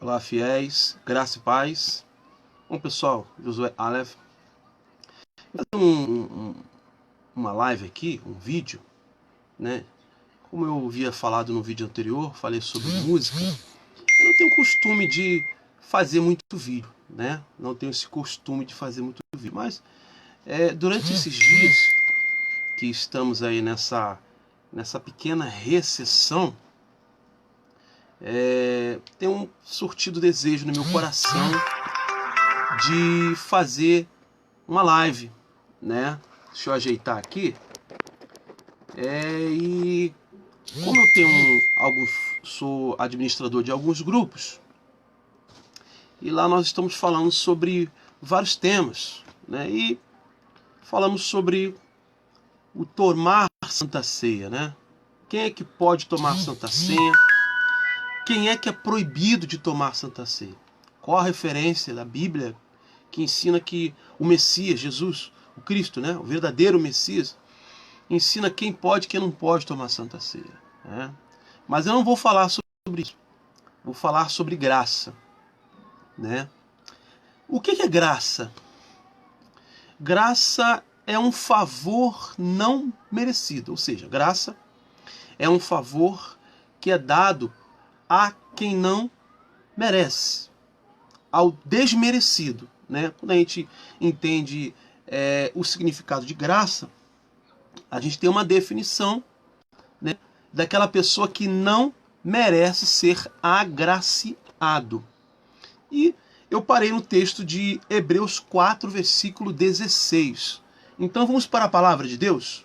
Olá, fiéis, graça e paz. Bom, pessoal, Josué Aleph. Vou fazer uma live aqui, um vídeo, né? Como eu havia falado no vídeo anterior, falei sobre música. Eu não tenho costume de fazer muito vídeo, né? Não tenho esse costume de fazer muito vídeo. Mas durante esses dias que estamos aí nessa pequena recessão, tenho surtido desejo no meu coração de fazer uma live, né? Deixa eu ajeitar aqui. E como eu tenho sou administrador de alguns grupos, e lá nós estamos falando sobre vários temas, né? E falamos sobre o tomar Santa Ceia, né? Quem é que pode tomar Santa Ceia? Quem é que é proibido de tomar Santa Ceia? Qual a referência da Bíblia que ensina que o Messias, Jesus, o Cristo, né? O verdadeiro Messias, ensina quem pode e quem não pode tomar Santa Ceia, né? Mas eu não vou falar sobre isso. Vou falar sobre graça, né? O que é graça? Graça é um favor não merecido. Ou seja, graça é um favor que é dado a quem não merece, ao desmerecido, né? Quando a gente entende o significado de graça, a gente tem uma definição, né, daquela pessoa que não merece ser agraciado. E eu parei no texto de Hebreus 4, versículo 16. Então vamos para a palavra de Deus?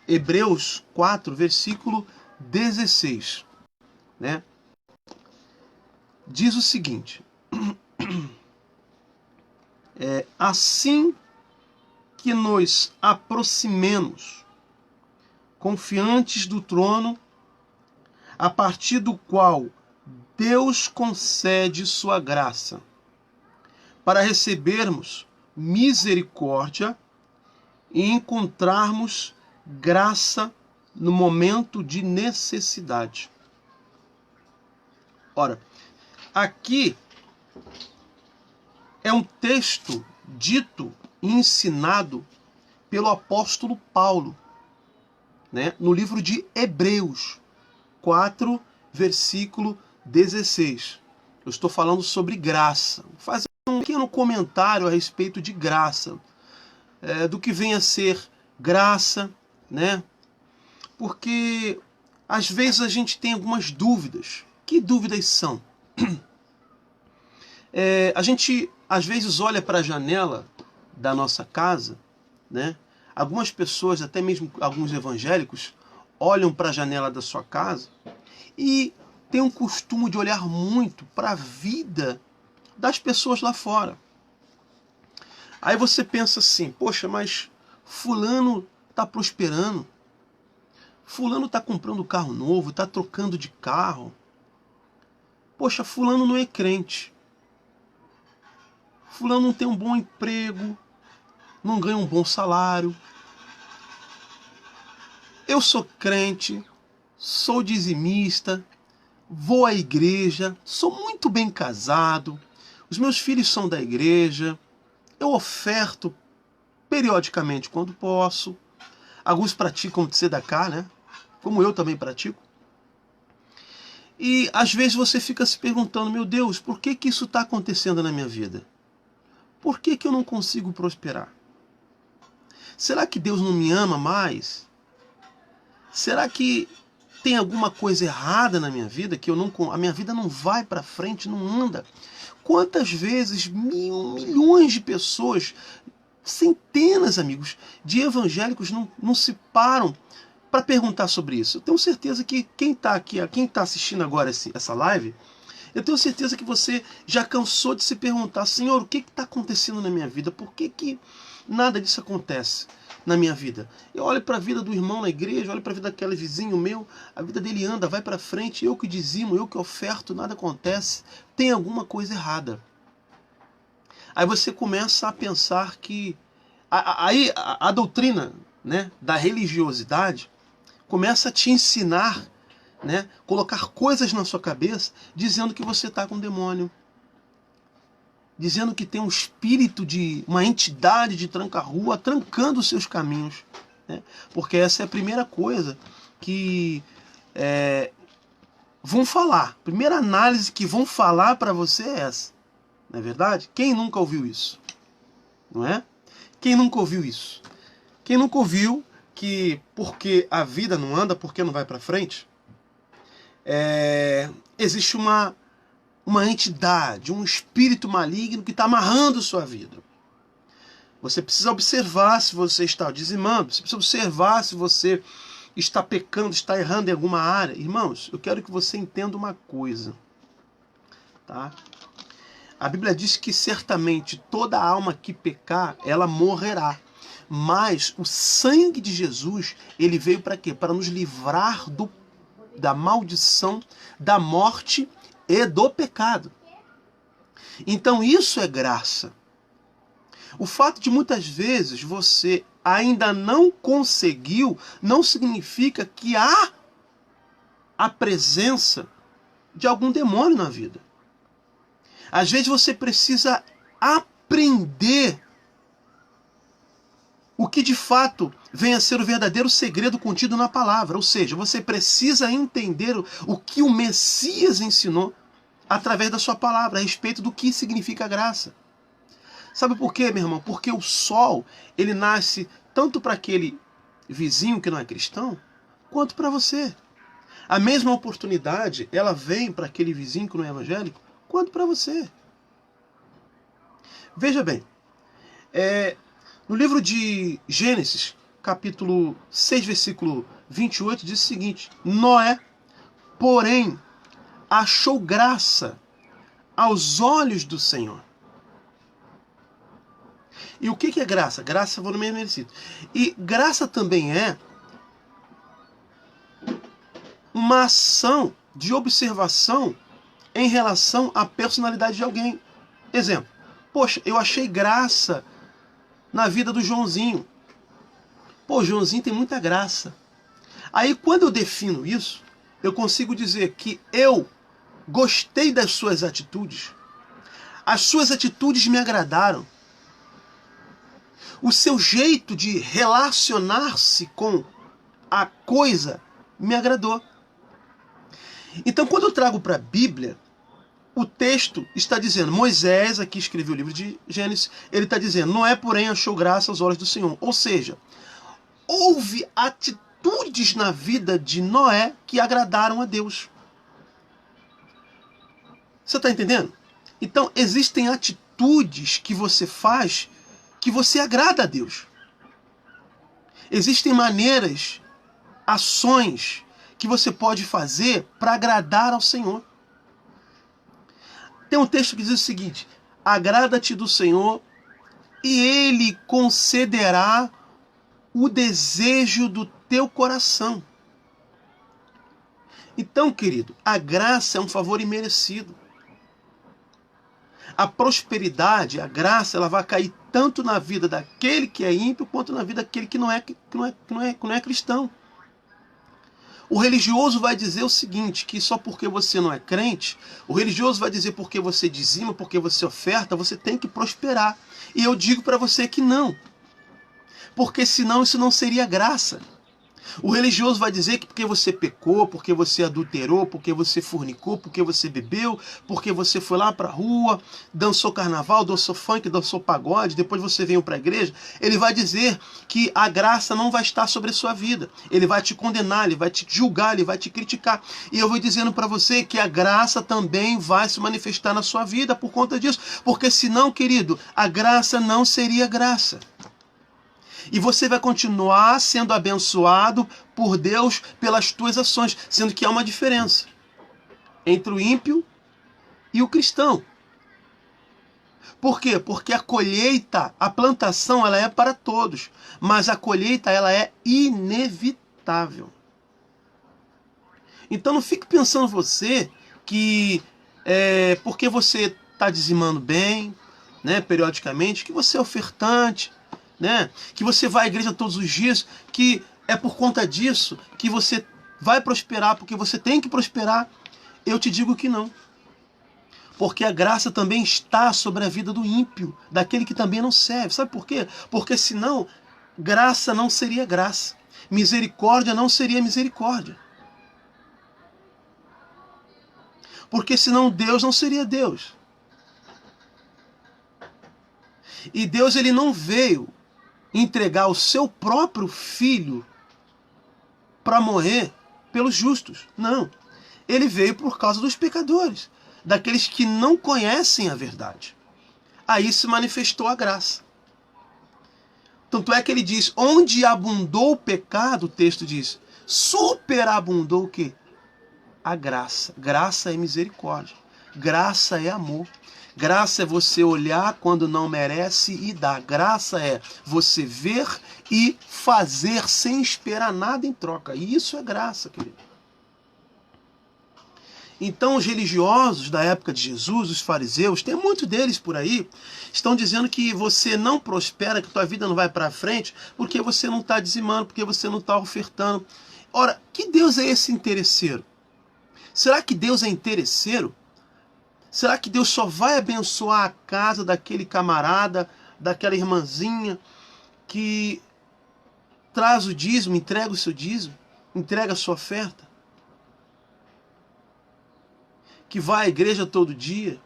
Hebreus 4, versículo 16. Né? Diz o seguinte: assim que nos aproximemos, confiantes do trono, a partir do qual Deus concede sua graça, para recebermos misericórdia e encontrarmos graça no momento de necessidade. Ora, aqui é um texto dito e ensinado pelo apóstolo Paulo, né, no livro de Hebreus 4, versículo 16. Eu estou falando sobre graça. Vou fazer um pequeno comentário a respeito de graça, do que vem a ser graça, né? Porque às vezes a gente tem algumas dúvidas. Que dúvidas são? A gente às vezes olha para a janela da nossa casa, né? Algumas pessoas, até mesmo alguns evangélicos, olham para a janela da sua casa e tem um costume de olhar muito para a vida das pessoas lá fora. Aí você pensa assim, poxa, mas fulano está prosperando, fulano está comprando carro novo, está trocando de carro. Poxa, fulano não é crente. Fulano não tem um bom emprego, não ganha um bom salário. Eu sou crente, sou dizimista, vou à igreja, sou muito bem casado, os meus filhos são da igreja, eu oferto periodicamente quando posso. Alguns praticam tzedakah, né? Como eu também pratico. E às vezes você fica se perguntando, meu Deus, por que isso está acontecendo na minha vida? Por que eu não consigo prosperar? Será que Deus não me ama mais? Será que tem alguma coisa errada na minha vida, que a minha vida não vai para frente, não anda? Quantas vezes milhões de pessoas, centenas, amigos, de evangélicos não se param para perguntar sobre isso? Eu tenho certeza que quem está aqui, quem está assistindo agora essa live, eu tenho certeza que você já cansou de se perguntar, Senhor, o que está acontecendo na minha vida? Por que nada disso acontece na minha vida? Eu olho para a vida do irmão na igreja, olho para a vida daquele vizinho meu, a vida dele anda, vai para frente, eu que dizimo, eu que oferto, nada acontece. Tem alguma coisa errada. Aí você começa a pensar que a doutrina, né, da religiosidade começa a te ensinar né, colocar coisas na sua cabeça dizendo que você está com demônio, dizendo que tem um espírito de uma entidade de tranca-rua trancando os seus caminhos, né? Porque essa é a primeira coisa que vão falar. A primeira análise que vão falar para você é essa, não é verdade? Quem nunca ouviu isso? Não é? Quem nunca ouviu isso? Quem nunca ouviu que porque a vida não anda, porque não vai para frente, existe uma entidade, um espírito maligno que está amarrando sua vida. Você precisa observar se você está dizimando, você precisa observar se você está pecando, está errando em alguma área. Irmãos, eu quero que você entenda uma coisa, tá? A Bíblia diz que certamente toda alma que pecar, ela morrerá. Mas o sangue de Jesus, ele veio para quê? Para nos livrar da maldição, da morte e do pecado. Então isso é graça. O fato de muitas vezes você ainda não conseguiu, não significa que há a presença de algum demônio na vida. Às vezes você precisa aprender o que de fato vem a ser o verdadeiro segredo contido na palavra. Ou seja, você precisa entender o que o Messias ensinou através da sua palavra, a respeito do que significa graça. Sabe por quê, meu irmão? Porque o sol, ele nasce tanto para aquele vizinho que não é cristão, quanto para você. A mesma oportunidade, ela vem para aquele vizinho que não é evangélico, quanto para você. Veja bem, no livro de Gênesis, capítulo 6, versículo 28, diz o seguinte: Noé, porém, achou graça aos olhos do Senhor. E o que é graça? Graça, vou no mesmo merecido. E graça também é uma ação de observação em relação à personalidade de alguém. Exemplo, poxa, eu achei graça na vida do Joãozinho. Pô, o Joãozinho tem muita graça. Aí quando eu defino isso, eu consigo dizer que eu gostei das suas atitudes. As suas atitudes me agradaram. O seu jeito de relacionar-se com a coisa me agradou. Então, quando eu trago para a Bíblia, o texto está dizendo, Moisés, aqui escreveu o livro de Gênesis, ele está dizendo, Noé, porém, achou graça aos olhos do Senhor. Ou seja, houve atitudes na vida de Noé que agradaram a Deus. Você está entendendo? Então, existem atitudes que você faz que você agrada a Deus. Existem maneiras, ações que você pode fazer para agradar ao Senhor. Tem um texto que diz o seguinte: agrada-te do Senhor e Ele concederá o desejo do teu coração. Então, querido, a graça é um favor imerecido. A prosperidade, a graça, ela vai cair tanto na vida daquele que é ímpio, quanto na vida daquele que não é cristão. O religioso vai dizer o seguinte, que só porque você não é crente, o religioso vai dizer porque você dizima, porque você oferta, você tem que prosperar. E eu digo para você que não. Porque senão isso não seria graça. O religioso vai dizer que porque você pecou, porque você adulterou, porque você fornicou, porque você bebeu, porque você foi lá para a rua, dançou carnaval, dançou funk, dançou pagode, depois você veio para a igreja, ele vai dizer que a graça não vai estar sobre a sua vida. Ele vai te condenar, ele vai te julgar, ele vai te criticar. E eu vou dizendo para você que a graça também vai se manifestar na sua vida por conta disso. Porque senão, querido, a graça não seria graça. E você vai continuar sendo abençoado por Deus pelas tuas ações, sendo que há uma diferença entre o ímpio e o cristão. Por quê? Porque a colheita, a plantação, ela é para todos, mas a colheita, ela é inevitável. Então não fique pensando você que porque você está dizimando bem, né, periodicamente, que você é ofertante, né? Que você vai à igreja todos os dias, que é por conta disso que você vai prosperar porque você tem que prosperar, eu te digo que não. Porque a graça também está sobre a vida do ímpio, daquele que também não serve. Sabe por quê? Porque senão, graça não seria graça. Misericórdia não seria misericórdia. Porque senão Deus não seria Deus. E Deus, ele não veio entregar o seu próprio filho para morrer pelos justos. Não. Ele veio por causa dos pecadores, daqueles que não conhecem a verdade. Aí se manifestou a graça. Tanto é que ele diz, onde abundou o pecado, o texto diz, superabundou o quê? A graça. Graça é misericórdia. Graça é amor. Graça é você olhar quando não merece e dar. Graça é você ver e fazer sem esperar nada em troca. E isso é graça, querido. Então os religiosos da época de Jesus, os fariseus, tem muitos deles por aí, estão dizendo que você não prospera, que tua vida não vai para frente, porque você não está dizimando, porque você não está ofertando. Ora, que Deus é esse interesseiro? Será que Deus é interesseiro? Será que Deus só vai abençoar a casa daquele camarada, daquela irmãzinha que traz o dízimo, entrega o seu dízimo, entrega a sua oferta? Que vai à igreja todo dia?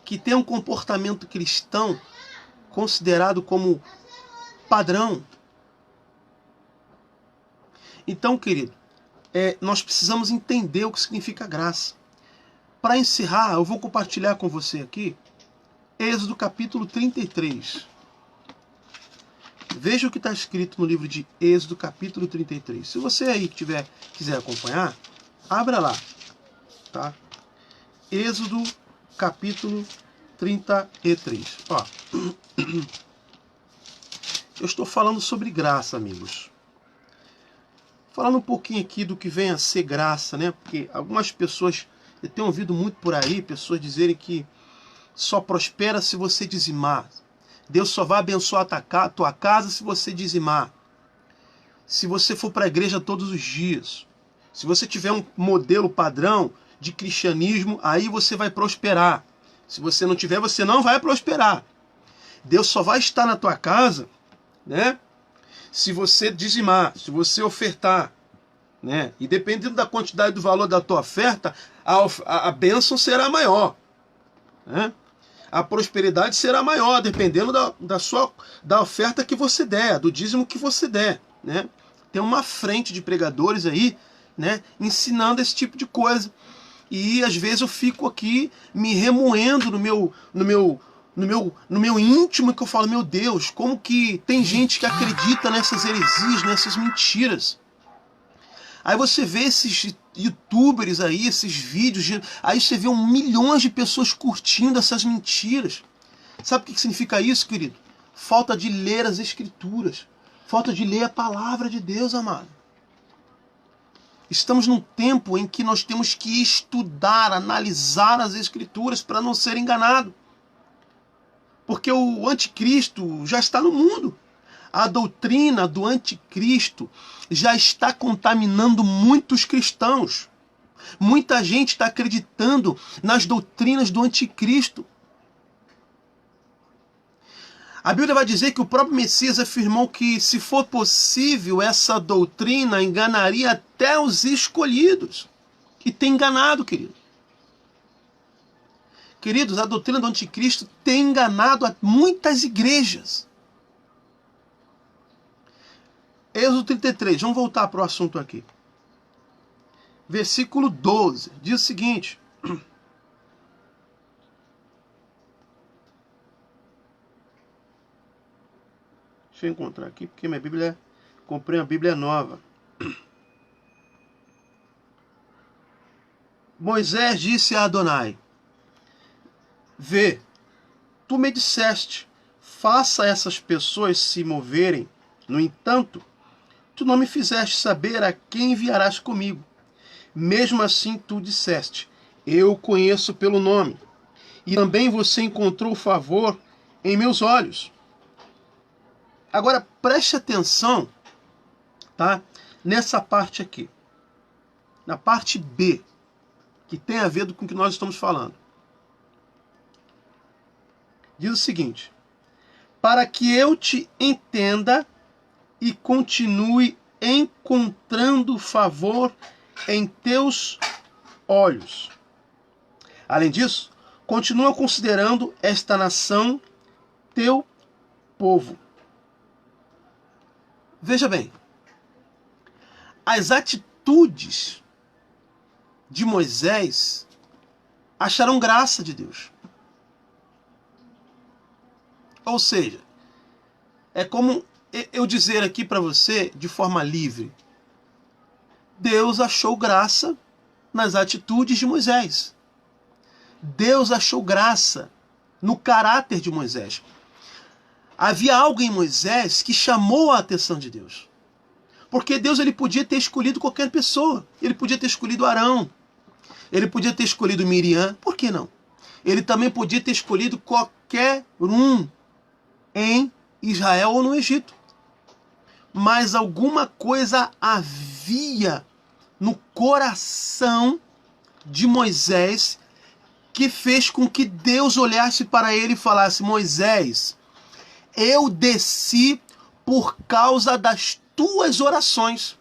Que tem um comportamento cristão considerado como padrão? Então, querido, nós precisamos entender o que significa graça. Para encerrar, eu vou compartilhar com você aqui Êxodo capítulo 33. Veja o que está escrito no livro de Êxodo capítulo 33. Se você aí quiser acompanhar, abra lá. Tá? Êxodo capítulo 33. Ó, eu estou falando sobre graça, amigos. Falando um pouquinho aqui do que vem a ser graça, né? Porque algumas pessoas, eu tenho ouvido muito por aí, pessoas dizerem que só prospera se você dizimar. Deus só vai abençoar a tua casa se você dizimar. Se você for para a igreja todos os dias. Se você tiver um modelo padrão de cristianismo, aí você vai prosperar. Se você não tiver, você não vai prosperar. Deus só vai estar na tua casa, né? Se você dizimar, se você ofertar, né? E dependendo da quantidade do valor da tua oferta, a bênção será maior, né? A prosperidade será maior, dependendo da oferta que você der, do dízimo que você der, né? Tem uma frente de pregadores aí, né, ensinando esse tipo de coisa. E às vezes eu fico aqui me remoendo no meu íntimo, que eu falo, meu Deus, como que tem gente que acredita nessas heresias, nessas mentiras. Aí você vê esses youtubers aí, esses vídeos, aí você vê milhões de pessoas curtindo essas mentiras. Sabe o que significa isso, querido? Falta de ler as escrituras. Falta de ler a palavra de Deus, amado. Estamos num tempo em que nós temos que estudar, analisar as escrituras para não ser enganado. Porque o anticristo já está no mundo. A doutrina do anticristo já está contaminando muitos cristãos. Muita gente está acreditando nas doutrinas do anticristo. A Bíblia vai dizer que o próprio Messias afirmou que, se for possível, essa doutrina enganaria até os escolhidos. E tem enganado, querido. Queridos, a doutrina do anticristo tem enganado a muitas igrejas. Êxodo 33, vamos voltar para o assunto aqui. Versículo 12, diz o seguinte. Deixa eu encontrar aqui, porque minha Bíblia, comprei uma Bíblia nova. Moisés disse a Adonai: vê, tu me disseste, faça essas pessoas se moverem. No entanto, tu não me fizeste saber a quem enviarás comigo. Mesmo assim tu disseste, eu o conheço pelo nome. E também você encontrou favor em meus olhos. Agora preste atenção, tá? nessa parte aqui, na parte B, que tem a ver com o que nós estamos falando. Diz o seguinte: para que eu te entenda e continue encontrando favor em teus olhos. Além disso, continua considerando esta nação teu povo. Veja bem, as atitudes de Moisés acharam graça de Deus. Ou seja, é como eu dizer aqui para você de forma livre: Deus achou graça nas atitudes de Moisés. Deus achou graça no caráter de Moisés. Havia algo em Moisés que chamou a atenção de Deus. Porque Deus ele podia ter escolhido qualquer pessoa. Ele podia ter escolhido Arão. Ele podia ter escolhido Miriam. Por que não? Ele também podia ter escolhido qualquer um em Israel ou no Egito. Mas alguma coisa havia no coração de Moisés que fez com que Deus olhasse para ele e falasse: Moisés, eu desci por causa das tuas orações.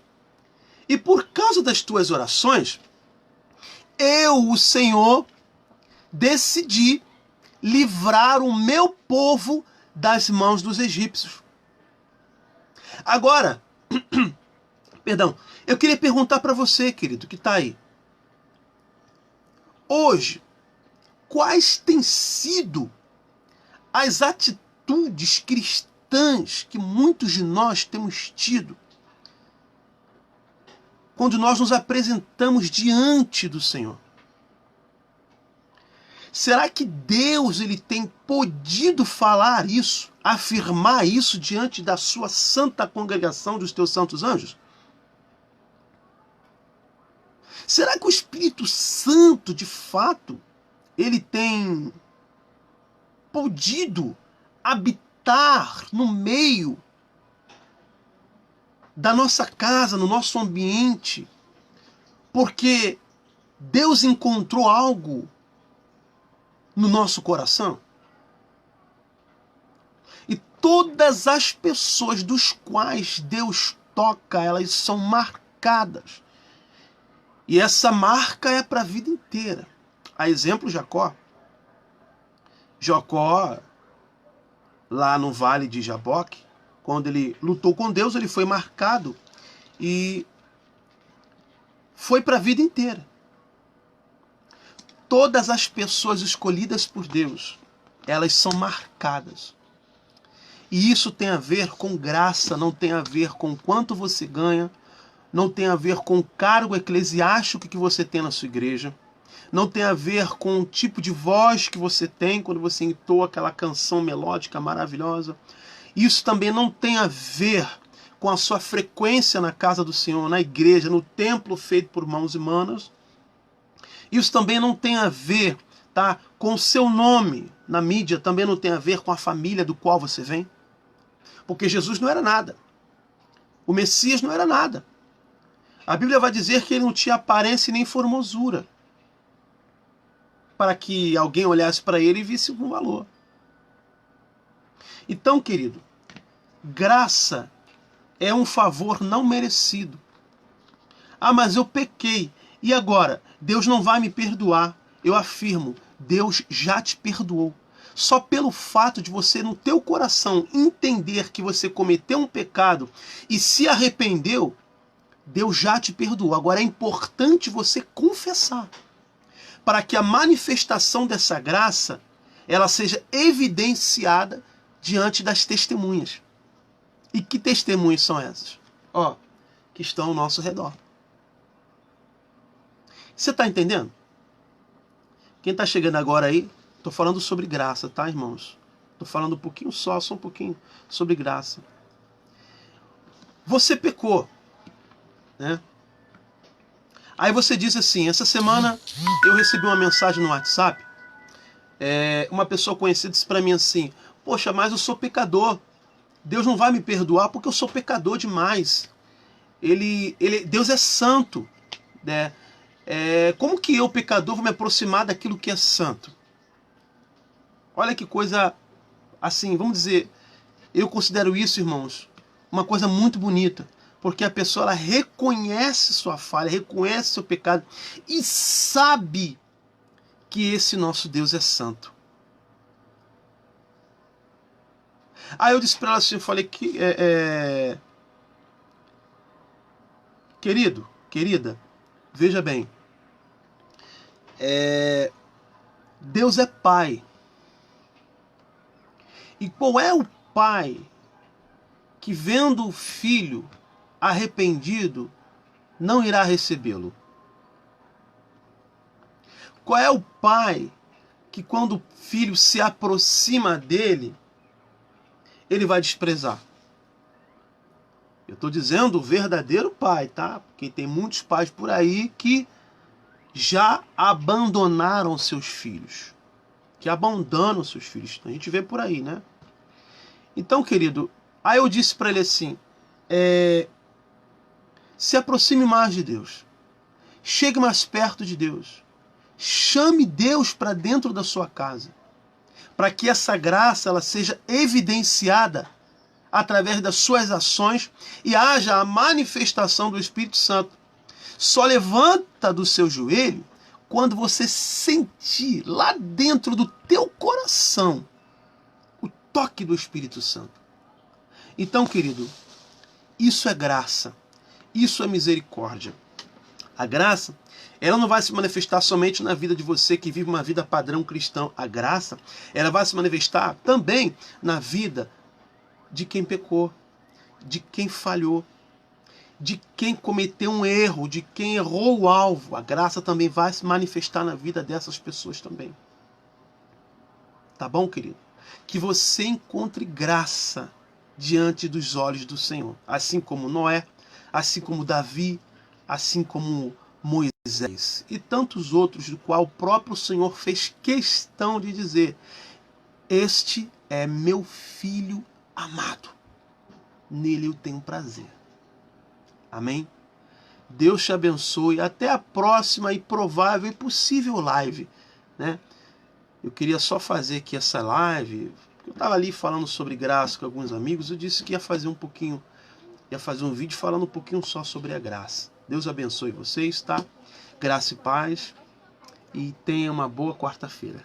E por causa das tuas orações, eu, o Senhor, decidi livrar o meu povo das mãos dos egípcios. Agora, perdão, eu queria perguntar para você, querido, que está aí. Hoje, quais têm sido as atitudes cristãs que muitos de nós temos tido quando nós nos apresentamos diante do Senhor? Será que Deus ele tem podido falar isso, afirmar isso diante da sua santa congregação dos teus santos anjos? Será que o Espírito Santo, de fato, ele tem podido habitar no meio da nossa casa, no nosso ambiente, porque Deus encontrou algo no nosso coração? E todas as pessoas dos quais Deus toca, elas são marcadas. E essa marca é para a vida inteira. A exemplo, Jacó. Jacó, lá no vale de Jaboque, quando ele lutou com Deus, ele foi marcado e foi para a vida inteira. Todas as pessoas escolhidas por Deus, elas são marcadas. E isso tem a ver com graça, não tem a ver com quanto você ganha, não tem a ver com o cargo eclesiástico que você tem na sua igreja, não tem a ver com o tipo de voz que você tem quando você entoa aquela canção melódica maravilhosa. Isso também não tem a ver com a sua frequência na casa do Senhor, na igreja, no templo feito por mãos humanas. Isso também não tem a ver, tá, com o seu nome na mídia, também não tem a ver com a família do qual você vem. Porque Jesus não era nada. O Messias não era nada. A Bíblia vai dizer que ele não tinha aparência nem formosura, para que alguém olhasse para ele e visse um valor. Então, querido, graça é um favor não merecido. Ah, mas eu pequei. E agora? Deus não vai me perdoar. Eu afirmo, Deus já te perdoou. Só pelo fato de você, no teu coração, entender que você cometeu um pecado e se arrependeu, Deus já te perdoou. Agora é importante você confessar, para que a manifestação dessa graça ela seja evidenciada diante das testemunhas. E que testemunhas são essas? Que estão ao nosso redor. Você está entendendo? Quem está chegando agora aí, estou falando sobre graça, tá, irmãos? Estou falando um pouquinho só um pouquinho sobre graça. Você pecou, né? Aí você diz assim: essa semana eu recebi uma mensagem no WhatsApp, uma pessoa conhecida disse para mim assim: poxa, mas eu sou pecador, Deus não vai me perdoar porque eu sou pecador demais. Deus é santo, né? Como que eu, pecador, vou me aproximar daquilo que é santo? Olha que coisa, assim, vamos dizer, eu considero isso, irmãos, uma coisa muito bonita, porque a pessoa ela reconhece sua falha, reconhece seu pecado e sabe que esse nosso Deus é santo. Aí eu disse para ela assim, eu falei que querido, querida, veja bem, Deus é pai. E qual é o pai que, vendo o filho arrependido, não irá recebê-lo? Qual é o pai que, quando o filho se aproxima dele, ele vai desprezar? Eu estou dizendo o verdadeiro pai, tá? Porque tem muitos pais por aí que já abandonaram seus filhos. Que abandonam seus filhos. A gente vê por aí, né? Então, querido, aí eu disse para ele assim, se aproxime mais de Deus. Chegue mais perto de Deus. Chame Deus para dentro da sua casa. Para que essa graça ela seja evidenciada através das suas ações e haja a manifestação do Espírito Santo. Só levanta do seu joelho quando você sentir lá dentro do teu coração o toque do Espírito Santo. Então, querido, isso é graça, isso é misericórdia. A graça, ela não vai se manifestar somente na vida de você que vive uma vida padrão cristão. A graça, ela vai se manifestar também na vida de quem pecou, de quem falhou, de quem cometeu um erro, de quem errou o alvo. A graça também vai se manifestar na vida dessas pessoas também. Tá bom, querido? Que você encontre graça diante dos olhos do Senhor. Assim como Noé, assim como Davi, assim como Moisés e tantos outros, do qual o próprio Senhor fez questão de dizer: este é meu filho amado, nele eu tenho prazer. Amém? Deus te abençoe. Até a próxima e provável e possível live, né? Eu queria só fazer aqui essa live. Eu estava ali falando sobre graça com alguns amigos. Eu disse que ia fazer um vídeo falando um pouquinho só sobre a graça. Deus abençoe vocês, tá? Graça e paz. E tenha uma boa quarta-feira.